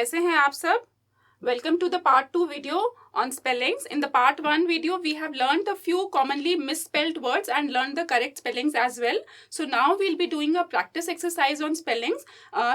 कैसे हैं आप सब? Welcome to the part 2 video on spellings. In the part 1 video, we have learned a few commonly misspelled words and learned the correct spellings as well. So now we'll be doing a practice exercise on spellings.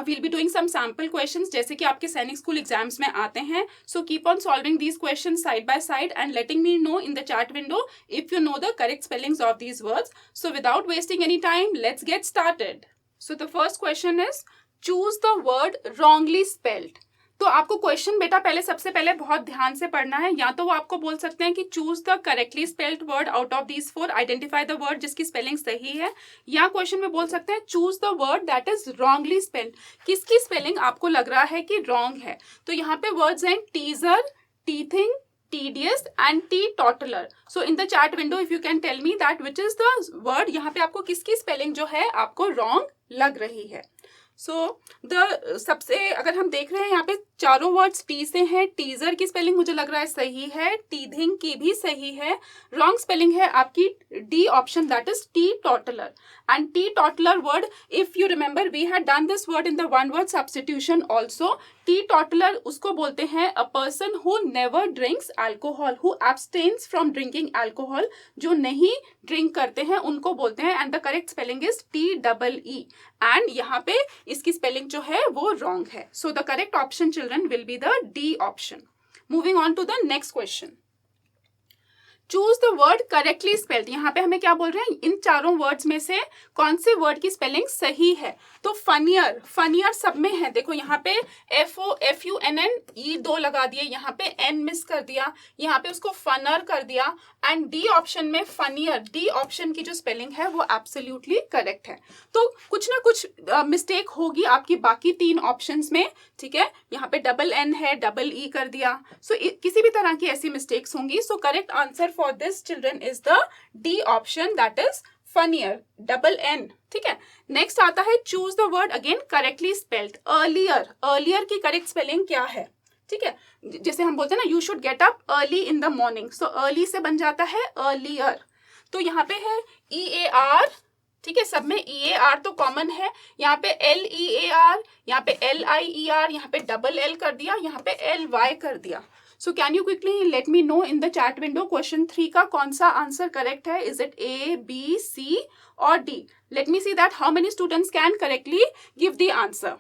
We'll be doing some sample questions जैसे कि आपके सैनिक school exams में आते हैं. So keep on solving these questions side by side and letting me know in the chat window if you know the correct spellings of these words. So without wasting any time, let's get started. So the first question is, choose the word wrongly spelled. तो आपको question बेटा पहले सबसे पहले बहुत ध्यान से पढ़ना है. या तो वो आपको बोल सकते हैं कि choose the correctly spelled word out of these four, identify the word जिसकी स्पेलिंग सही है, या क्वेश्चन में बोल सकते हैं choose the word that is wrongly spelled, किसकी स्पेलिंग आपको लग रहा है कि रॉन्ग है. तो यहाँ पे वर्ड्स हैं teaser, teething, tedious and teetotaler. So in the chat window if you can tell me that which is the word, यहाँ पे आपको किसकी स्पेलिंग जो है आपको रॉन्ग लग रही है. सबसे अगर हम देख रहे हैं यहाँ पे चारों वर्ड्स टी से हैं. टीजर की स्पेलिंग मुझे लग रहा है सही है, टीथिंग की भी सही है. रॉन्ग स्पेलिंग है आपकी D option that is teetotaller. And teetotaller word, if you remember we had done this word in the one word substitution also. Teetotaller उसको बोलते हैं a person who never drinks alcohol, who abstains from drinking alcohol, जो नहीं drink करते हैं उनको बोलते हैं. And the correct spelling is TEE. एंड यहाँ पे इसकी स्पेलिंग जो है वो रॉन्ग है. So the correct option children will be the D option. Moving on to the next question. Choose the word correctly spelled. यहाँ पे हमें क्या बोल रहे हैं, इन चारों वर्ड्स में से कौन से वर्ड की स्पेलिंग सही है. तो फनियर, फनियर सब में है. देखो यहाँ पे FUNN दो लगा दिए, यहाँ पे N मिस कर दिया, यहाँ पे उसको फनर कर दिया. एंड डी ऑप्शन में फनियर, डी ऑप्शन की जो स्पेलिंग है वो एब्सोल्युटली करेक्ट है. तो कुछ ना कुछ मिस्टेक होगी आपकी बाकी तीन ऑप्शंस में, ठीक है. यहाँ पे DN है, EE कर दिया. सो किसी भी तरह की ऐसी मिस्टेक्स होंगी. So correct answer for this children is the D option, that is funnier, DN. ठीक है. नेक्स्ट आता है choose the word again correctly spelled. earlier, earlier की करेक्ट स्पेलिंग क्या है, ठीक है. जैसे हम बोलते हैं ना, you should get up early in the morning. so early से बन जाता है earlier. तो यहाँ पे है EAR, ठीक है. सब में EAR तो कॉमन है. यहाँ पे LEAR, यहाँ पे LIER, यहाँ पे LL कर दिया, यहाँ पे LY कर दिया. So can you quickly let me know in the chat window question 3 का कौन सा आंसर करेक्ट है. Is it A, B, C or D? Let me see that how many students can correctly give the answer.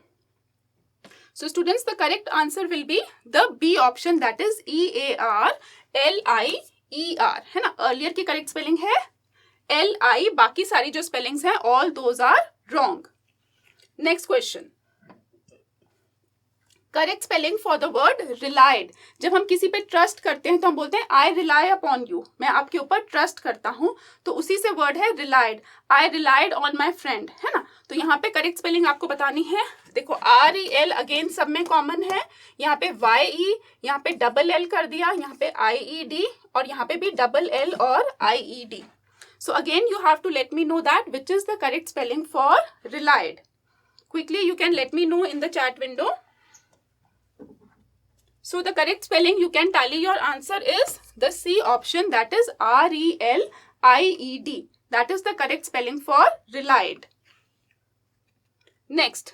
So students, the correct answer will be the B option, that is EAR LIER, है ना. earlier की correct spelling है LI, बाकी सारी जो spellings हैं all those are wrong. Next question. Correct spelling for the word relied. जब हम किसी पे ट्रस्ट करते हैं तो हम बोलते हैं आई रिलाई अपॉन यू, मैं आपके ऊपर ट्रस्ट करता हूं. तो उसी से वर्ड है relied. I relied on my friend, है ना. तो यहाँ पे करेक्ट स्पेलिंग आपको बतानी है. देखो REL अगेन सब में कॉमन है. यहाँ पे YE, यहाँ पे LL कर दिया, यहाँ पे IED और यहाँ पे भी LL और IED. So again you have to let me know that which is the correct spelling for relied. Quickly you can let me know in the chat window. So the correct spelling, you can tally your answer, is the C option, that is RELIED. That is the correct spelling for relied. Next,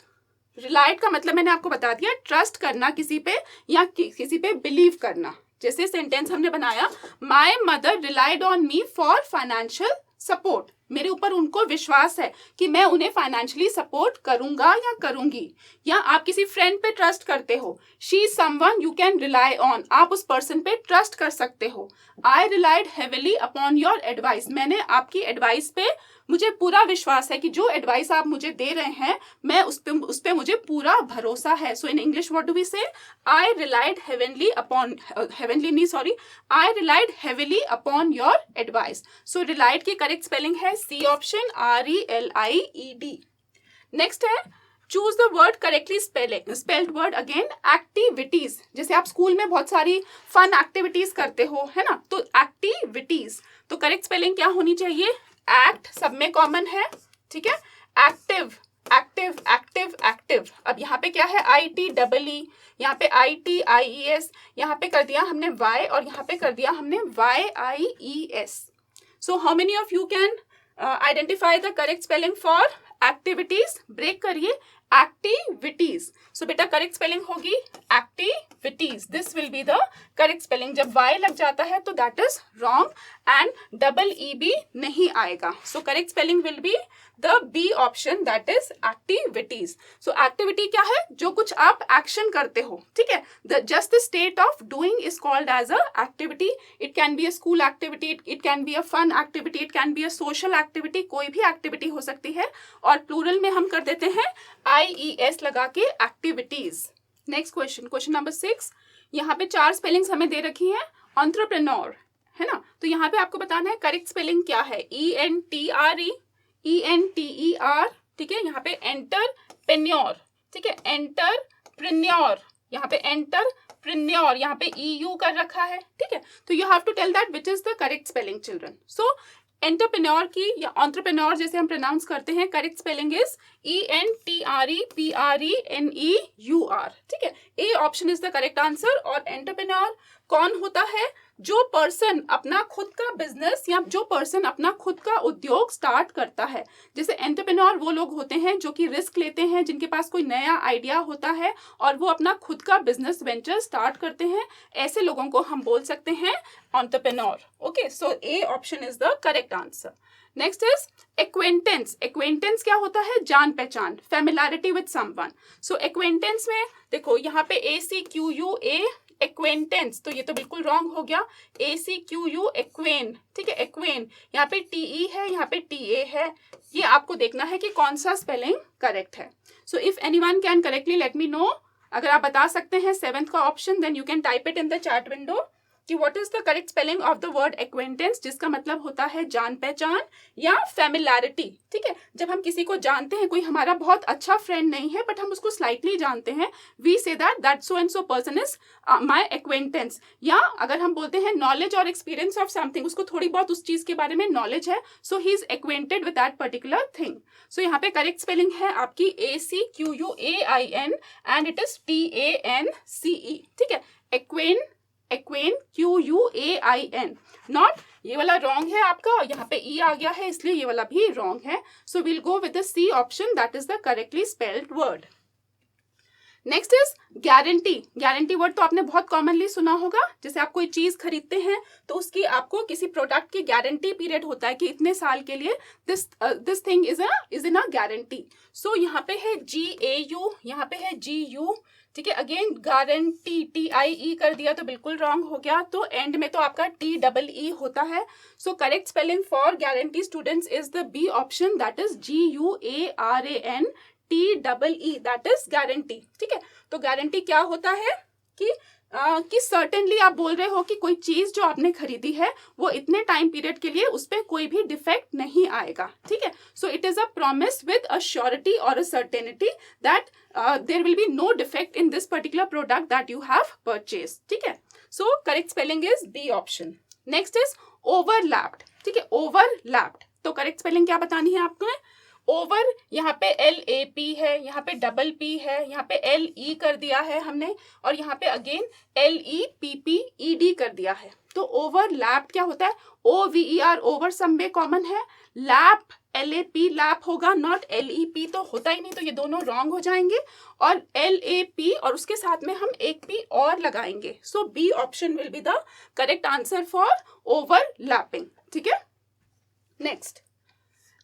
relied का मतलब मैंने आपको बता दिया, trust करना किसी पे या किसी पे बिलीव करना. जैसे सेंटेंस हमने बनाया, My mother relied on me for financial support. मेरे ऊपर उनको विश्वास है कि मैं उन्हें फाइनेंशियली सपोर्ट करूंगा या करूंगी. या आप किसी फ्रेंड पे ट्रस्ट करते हो, she is someone you can rely on, आप उस पर्सन पे ट्रस्ट कर सकते हो. I relied heavily upon your advice, मैंने आपकी एडवाइस पे, मुझे पूरा विश्वास है कि जो एडवाइस आप मुझे दे रहे हैं मैं उस पे मुझे पूरा भरोसा है. So in English what do we say, I relied heavily upon your advice. So relied की करेक्ट स्पेलिंग है C ऑप्शन RELIED. नेक्स्ट है choose the word correctly spelled word again activities. जैसे आप स्कूल में बहुत सारी फन एक्टिविटीज करते हो, है ना. तो एक्टिविटीज, तो करेक्ट स्पेलिंग क्या होनी चाहिए. एक्ट सब में कॉमन है, ठीक है. Active, active, active, active. अब यहाँ पे क्या है ITEE, यहाँ पे ITIES, यहाँ पे कर दिया हमने Y और यहाँ पे कर दिया हमने YIES. So how many of you can identify the correct spelling for activities? Break करिए, एक्टिविटीज। सो बेटा करेक्ट स्पेलिंग होगी activities, this will be the correct spelling. जब वाई लग जाता है तो that is wrong and double E भी नहीं आएगा। So correct spelling will be the B option, that is activities. So activity क्या है? जो कुछ आप एक्शन करते हो, ठीक है। Just the state of doing is called as a activity. It can be a school activity, it can be a fun activity, it can be a social activity, कोई भी एक्टिविटी हो सकती है। और प्लूरल में हम कर देते हैं IES लगा के activities. Next question, question number 6। यहाँ पे 4 स्पेलिंग्स हमें दे रखी है। एंटरप्रेन्योर है ना, तो यहाँ पे आपको बताना है करेक्ट स्पेलिंग क्या है। ENTRE, ENTER, ठीक है। यहाँ पे एंटरप्रेन्योर, ठीक है, एंटरप्रेन्योर, यहाँ पे एंटरप्रेन्योर, यहाँ पे EU कर रखा है, ठीक है। तो you have to tell that which is the correct spelling children. So entrepreneur की या एंटरप्रेन्योर जैसे हम प्रोनाउंस करते हैं, करेक्ट स्पेलिंग इज ENTREPRENEUR, ठीक है। A option is the correct answer. और एंटरप्रेन्योर कौन होता है? जो पर्सन अपना खुद का बिजनेस या जो पर्सन अपना खुद का उद्योग स्टार्ट करता है। जैसे एंटरप्रेन्योर वो लोग होते हैं जो कि रिस्क लेते हैं, जिनके पास कोई नया आइडिया होता है और वो अपना खुद का बिजनेस वेंचर स्टार्ट करते हैं। ऐसे लोगों को हम बोल सकते हैं entrepreneur. Okay, so A option is the correct answer. Next is acquaintance. Acquaintance क्या होता है? जान पहचान, familiarity with someone. So acquaintance में देखो यहाँ पे ACQUA एक्वेंटेंस, तो ये तो बिल्कुल रॉन्ग हो गया। ACQU एक्वेन, ठीक है, एक्वेन। यहाँ पे TE है, यहाँ पे TA है। ये आपको देखना है कि कौन सा स्पेलिंग करेक्ट है। So if anyone can correctly let me know. अगर आप बता सकते हैं 7th का option, then you can type it in the chat window कि what is the correct spelling of the word acquaintance, जिसका मतलब होता है जान पहचान या फेमिलैरिटी, ठीक है। जब हम किसी को जानते हैं, कोई हमारा बहुत अच्छा फ्रेंड नहीं है बट हम उसको स्लाइटली जानते हैं, we say that so and so person is my acquaintance. या अगर हम बोलते हैं नॉलेज और एक्सपीरियंस ऑफ समथिंग, उसको थोड़ी बहुत उस चीज के बारे में नॉलेज है, so he is acquainted with that particular thing. So यहाँ पे करेक्ट स्पेलिंग है आपकी ACQUAIN and it is TANCE, ठीक है। एक्वेन, एक्वेन, QUAIN, नॉट, ये वाला रॉन्ग है आपका। यहाँ पे E आ गया है इसलिए ये वाला भी रॉन्ग है। So will go with the C option, that is the correctly spelled word. Next is guarantee. Guarantee word तो आपने बहुत कॉमनली सुना होगा। जैसे आप कोई चीज खरीदते हैं तो उसकी आपको किसी प्रोडक्ट की गारंटी पीरियड होता है कि इतने साल के लिए this thing is in a guarantee. So यहाँ पे है GAU, यहाँ पे है GU, ठीक है। अगेन गारंटी TIE कर दिया तो बिल्कुल रॉन्ग हो गया। तो एंड में तो आपका TEE होता है। So correct spelling for guarantee students is the B option, that is GUARANTEE, that is guarantee, ठीक है। तो गारंटी क्या होता है कि सर्टेनली आप बोल रहे हो कि कोई चीज जो आपने खरीदी है वो इतने टाइम पीरियड के लिए उस पर कोई भी डिफेक्ट नहीं आएगा, ठीक है। So it is a promise with a surety और a certainty that there will be no defect in this particular product that you have purchase, ठीक है। So correct spelling is B option. Next is overlapped, ठीक है, overlapped. तो correct spelling क्या बतानी है आपको? ओवर, यहाँ पे LAP है, यहाँ पे डबल P है, यहाँ पे LE कर दिया है हमने, और यहाँ पे अगेन LEPPED कर दिया है। तो ओवरलैप क्या होता है? OVER ओवर सम में कॉमन है, लैप LAP लैप होगा, नॉट LEP तो होता ही नहीं, तो ये दोनों रॉन्ग हो जाएंगे। और LAP और उसके साथ में हम एक P और लगाएंगे। सो B option will be the correct answer for overlapping, ठीक है। नेक्स्ट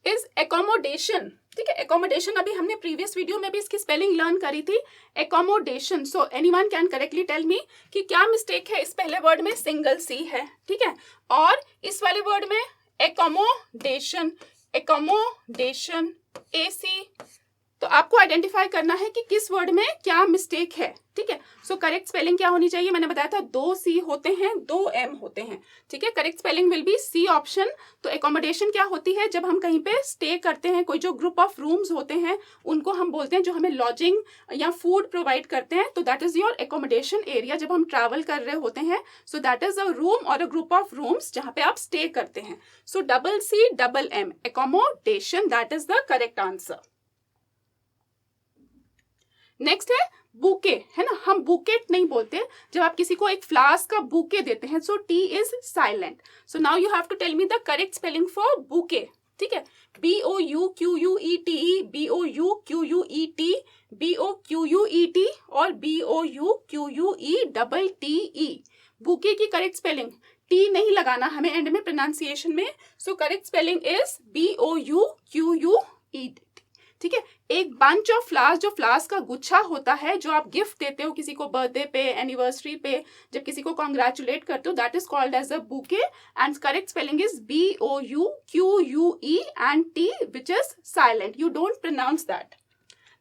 इज एकोमोडेशन, ठीक है। एकोमोडेशन अभी हमने प्रीवियस वीडियो में भी इसकी स्पेलिंग लर्न करी थी, accommodation. So anyone can correctly tell me कि क्या मिस्टेक है? इस पहले वर्ड में सिंगल C है, ठीक है, और इस वाले वर्ड में एकोमोडेशन, एकोमोडेशन AC। तो आपको आइडेंटिफाई करना है कि किस वर्ड में क्या मिस्टेक है, ठीक है। सो करेक्ट स्पेलिंग क्या होनी चाहिए? मैंने बताया था 2 C होते हैं, 2 M होते हैं, ठीक है। Correct spelling will B C option. तो एकोमोडेशन क्या होती है? जब हम कहीं पे स्टे करते हैं, कोई जो ग्रुप ऑफ रूम्स होते हैं उनको हम बोलते हैं, जो हमें लॉजिंग या फूड प्रोवाइड करते हैं, तो that is your accommodation area. जब हम ट्रैवल कर रहे होते हैं, सो दैट इज अ रूम और अ ग्रुप ऑफ रूम्स जहाँ पे आप स्टे करते हैं। सो double C double M, accommodation, that is the correct answer. Next है बुके, है ना। हम बुकेट नहीं बोलते जब आप किसी को एक फ्लावर्स का बुके देते हैं। सो T is silent. So now you have to tell me the correct spelling for bouquet, ठीक है, BOUQUETE, BOUQUET, BOQUET और BOUQUETTE। बुके की करेक्ट स्पेलिंग, टी नहीं लगाना हमें एंड में प्रोनाउंसिएशन में, सो करेक्ट स्पेलिंग इज BOUQUET। ठीक है, एक बंच ऑफ फ्लावर्स, जो फ्लावर्स का गुच्छा होता है जो आप गिफ्ट देते हो किसी को बर्थडे पे, एनिवर्सरी पे, जब किसी को कॉन्ग्रेचुलेट करते हो, that is called as a bouquet and correct spelling is BOUQUE and T which is silent, you don't pronounce that.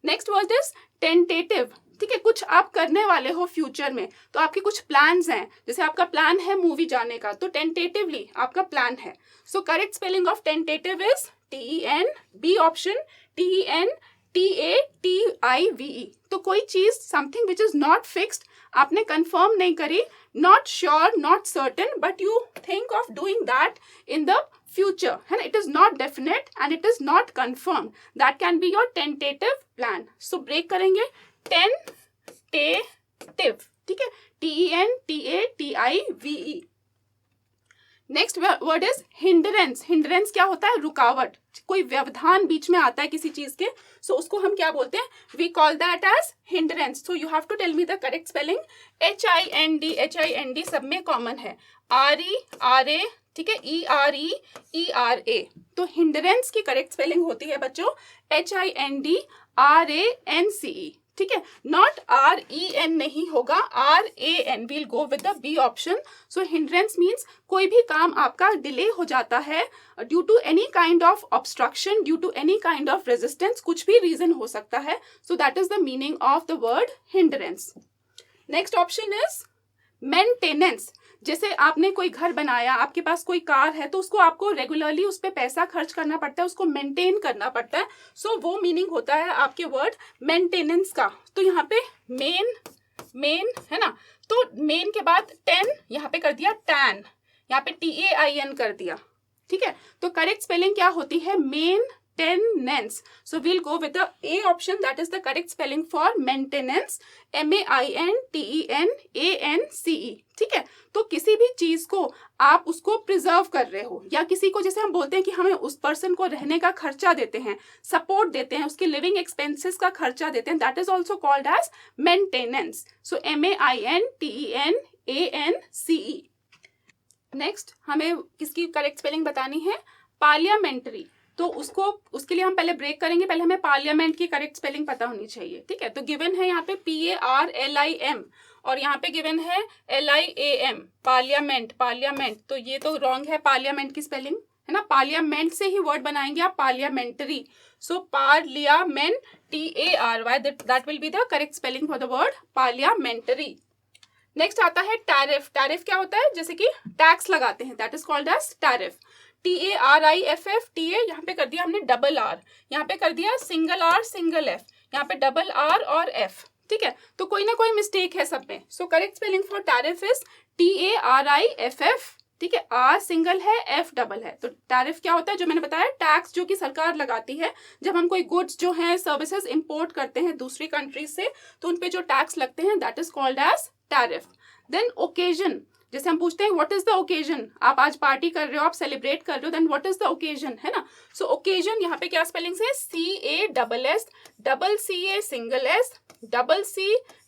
Next word is tentative. ठीक है, कुछ आप करने वाले हो फ्यूचर में, तो आपके कुछ प्लान्स हैं, जैसे आपका प्लान है मूवी जाने का, तो टेंटेटिवली आपका प्लान है। So correct spelling of tentative is TEN, B option TENTATIVE। तो कोई चीज, something which is not fixed, आपने कंफर्म नहीं करी, not sure, not certain, but you think of doing that in the future, है ना, it is not definite and it is not confirm, that can be your tentative plan. So break करेंगे, tentative, ठीक है, TENTATIVE। Next word is hindrance. Hindrance क्या होता है? रुकावट, कोई व्यवधान बीच में आता है किसी चीज के, सो उसको हम क्या बोलते हैं? We call that as hindrance. So you have to tell me the correct spelling. HIND सब में कॉमन है, RE, ठीक है, ERE, तो हिंड्रेंस की करेक्ट स्पेलिंग होती है बच्चों HINDRANCE, ठीक है, नॉट REN नहीं होगा, RAN, we'll go with the B option. So hindrance means कोई भी काम आपका डिले हो जाता है due to any kind of obstruction, due to any kind of resistance, कुछ भी रीजन हो सकता है। So that is the meaning of the word hindrance. Next option is maintenance. जैसे आपने कोई घर बनाया, आपके पास कोई कार है, तो उसको आपको रेगुलरली उस पर पैसा खर्च करना पड़ता है, उसको मेंटेन करना पड़ता है। सो वो मीनिंग होता है आपके वर्ड मेंटेनेंस का। तो यहाँ पे मेन है ना, तो मेन के बाद 10 यहाँ पे कर दिया टैन, यहाँ पे TAIN कर दिया, ठीक है। तो करेक्ट स्पेलिंग क्या होती है? maintenance. So we'll go with the A option, that is the correct spelling for maintenance, MAINTENANCE, ठीक है। तो किसी भी चीज को आप उसको प्रिजर्व कर रहे हो, या किसी को, जैसे हम बोलते हैं कि हमें उस पर्सन को रहने का खर्चा देते हैं, सपोर्ट देते हैं, उसके लिविंग एक्सपेंसेस का खर्चा देते हैं, that is also called as maintenance. So MAINTENANCE। नेक्स्ट हमें किसकी करेक्ट स्पेलिंग बतानी है? पार्लियामेंट्री। तो उसके लिए हम पहले ब्रेक करेंगे, पहले हमें पार्लियामेंट की करेक्ट स्पेलिंग पता होनी चाहिए, ठीक है। तो गिवन है यहाँ पे PARLIM और यहाँ पे गिवन है LIAM, पार्लियामेंट, तो ये तो रॉन्ग है पार्लियामेंट की स्पेलिंग, है ना। पार्लियामेंट से ही वर्ड बनाएंगे आप parliamentary. So parliament TARY, that will be the correct spelling for the word parliamentary. Next आता है टैरिफ। टैरिफ क्या होता है? जैसे कि टैक्स लगाते हैं, that is called as tariff. TARIFF, TA यहाँ पे कर दिया हमने डबल R, यहाँ पे कर दिया सिंगल R सिंगल F, यहाँ पे डबल R और F, ठीक है। तो कोई ना कोई मिस्टेक है सब में। सो correct spelling for tariff is TARIFF, ठीक है, R सिंगल है, F डबल है। तो टैरिफ क्या होता है? जो मैंने बताया, टैक्स जो कि सरकार लगाती है जब हम कोई गुड्स जो हैं, सर्विसेज इंपोर्ट करते हैं दूसरी कंट्री से, तो उन पे जो टैक्स लगते हैं, that is called as tariff. Then occasion, जैसे हम पूछते हैं व्हाट इज द ओकेजन, आप आज पार्टी कर रहे हो, आप सेलिब्रेट कर रहे हो, then what is the occasion, है ना। सो ओकेजन यहाँ पे क्या स्पेलिंग है? CASS, double CA single S, double C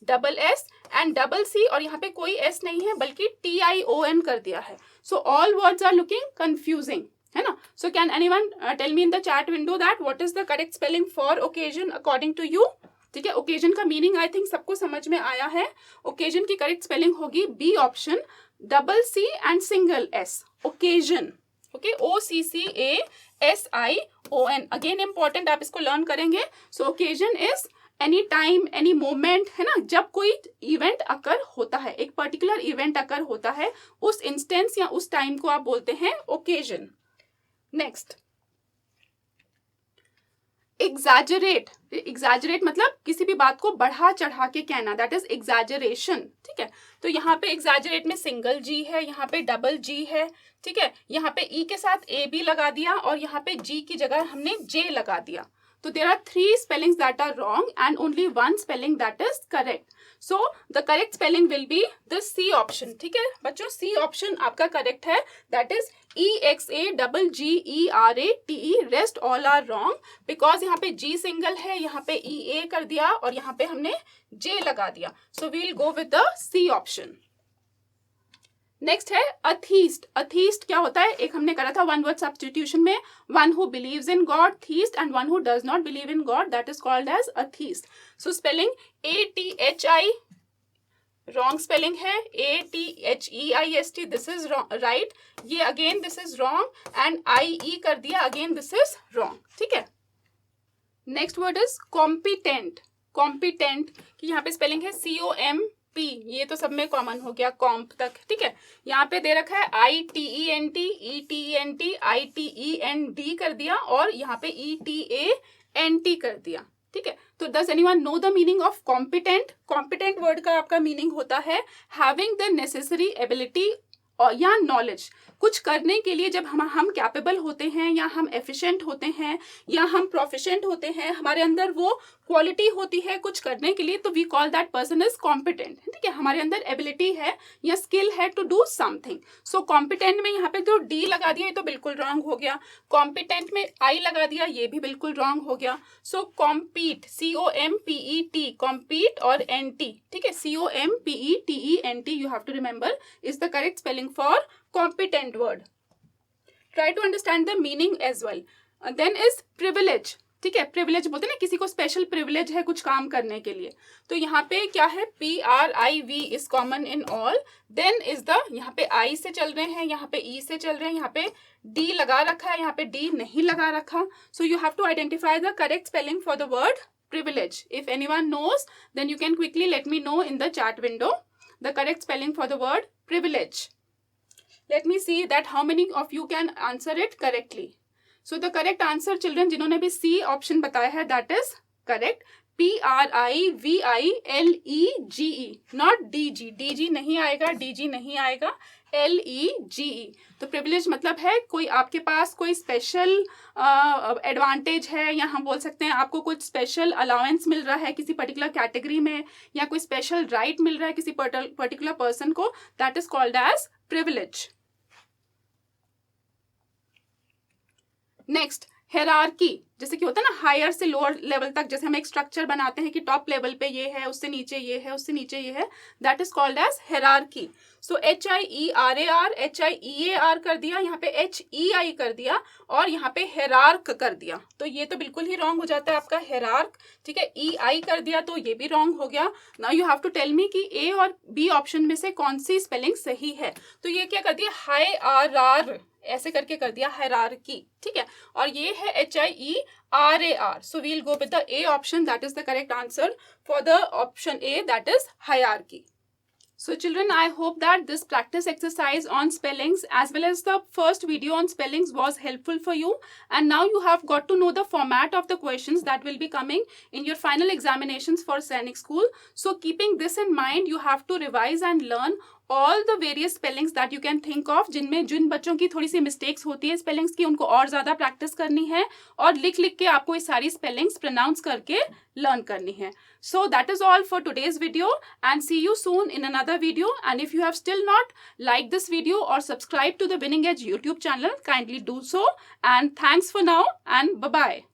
double S and double C, और यहाँ पे कोई S नहीं है बल्कि TION कर दिया है। So all words are looking confusing, है ना। So can anyone tell me in the chat window that what is the correct spelling for occasion according to you? ठीक है, ओकेजन का मीनिंग आई थिंक सबको समझ में आया है। ओकेजन की करेक्ट स्पेलिंग होगी B option, double C and single S, occasion, okay, OCCASION। Again important, आप इसको लर्न करेंगे। So occasion is any time, any moment, है ना, जब कोई इवेंट अकर होता है, एक पर्टिकुलर इवेंट अकर होता है, उस इंस्टेंस या उस टाइम को आप बोलते हैं ओकेजन। Next exaggerate. एग्जैजरेट मतलब किसी भी बात को बढ़ा चढ़ा के कहना, दैट इज एग्जैजरेशन, ठीक है। तो यहाँ पे एग्जैजरेट में सिंगल G है, यहाँ पे डबल G है, ठीक है। यहाँ पे E के साथ AB लगा दिया और यहाँ पे G की जगह हमने J लगा दिया। तो there are 3 spellings that are wrong and only 1 spelling that is correct. So the correct spelling will be the C option, ठीक है बच्चों, C option आपका करेक्ट है, that is EXAGGERATE, rest all are wrong, because यहाँ पे G single है, यहाँ पे EA कर दिया और यहाँ पे हमने J लगा दिया. So we will go with the C option. Next है अथीस्ट. अथीस्ट क्या होता है? एक हमने करा था वन वर्ड सब्स्टिट्यूशन में, one who believes in God, theist, and one who does not believe in God, that is called as atheist. So spelling ATHI, wrong spelling है. ATHEIST, this is right. ये again this is wrong, and IE कर दिया, again this is wrong. ठीक है. Next word is competent. Competent की यहाँ पे spelling है COMP, ये तो सब में कॉमन हो गया, कॉम्प तक. ठीक है. यहाँ पे दे रखा है ITENT, ETENT, ITEND कर दिया और यहाँ पे ETANT कर दिया. ठीक है. तो does anyone know the meaning of competent? Competent word का आपका मीनिंग होता है हैविंग द नेसेसरी एबिलिटी और या नॉलेज. कुछ करने के लिए जब हम कैपेबल होते हैं, या हम एफिशिएंट होते हैं, या हम प्रोफिशिएंट होते हैं, हमारे अंदर वो क्वालिटी होती है कुछ करने के लिए, तो we call that person is competent. ठीक है. हमारे अंदर एबिलिटी है या स्किल है to do something. So competent में यहाँ पे जो D लगा दिया ये तो बिल्कुल रॉन्ग हो गया. कॉम्पिटेंट में I लगा दिया, ये भी बिल्कुल रॉन्ग हो गया. सो कॉम्पीट, COMPET, कॉम्पीट और NT. ठीक है. COMPETENT, you have to remember, is the correct spelling for competent word. Try to understand the meaning as well. Then is privilege. ठीक है. प्रिविलेज बोलते हैं ना, किसी को स्पेशल प्रिविलेज है कुछ काम करने के लिए. तो यहाँ पे क्या है? PRIV is common in all. Then is the, यहाँ पे I से चल रहे हैं, यहाँ पे E से चल रहे हैं, यहाँ पे D लगा रखा है, यहाँ पे D नहीं लगा रखा. So you have to identify the correct spelling for the word privilege. If anyone knows, then you can quickly let me know in the chat window the correct spelling for the word privilege. Let me see that how many of you can answer it correctly. So the correct answer, children, जिन्होंने भी C option बताया है, that is correct. PRIVILEGE, not DG. DG नहीं आएगा, DG नहीं आएगा, LEGE. तो privilege मतलब है कोई आपके पास कोई स्पेशल एडवांटेज है, या हम बोल सकते हैं आपको कुछ स्पेशल अलाउंस मिल रहा है किसी पर्टिकुलर कैटेगरी में, या कोई स्पेशल राइट मिल रहा है किसी पर्टिकुलर पर्सन को, that is called as privilege. Next hierarchy. जैसे कि होता है ना हायर से लोअर लेवल तक, जैसे हम एक स्ट्रक्चर बनाते हैं कि टॉप लेवल पे ये है, उससे नीचे ये है, उससे नीचे ये है, that is called as hierarchy. So HIERAR, HIEAR कर दिया, यहाँ पे HEI कर दिया और यहाँ पे हेरार्क कर दिया. तो ये तो बिल्कुल ही रॉन्ग हो जाता है आपका हेरार्क. ठीक है. EI कर दिया तो ये भी रॉन्ग हो गया. Now you have to tell me कि A और B ऑप्शन में से कौन सी स्पेलिंग सही है. तो ये क्या कर दिया? HIERAR ऐसे करके कर दिया, हायरार्की. ठीक है. और ये है HIERAR. So we'll go with the A option, that is the correct answer for the option A, that is hierarchy. So children, I hope that this practice exercise on spellings as well as the first video on spellings was helpful for you, and now you have got to know the format of the questions that will be coming in your final examinations for Sainik School. So keeping this in mind, you have to revise and learn all the various spellings that you can think of, जिनमें जिन बच्चों की थोड़ी सी mistakes होती है spellings की, उनको और ज़्यादा प्रैक्टिस करनी है और लिख लिख के आपको ये सारी स्पेलिंग्स प्रोनाउंस करके लर्न करनी है. So that is all for today's video, and see you soon in another video. And if you have still not liked this video or subscribed to the Winning Edge YouTube channel, kindly do so. And thanks for now, and bye-bye.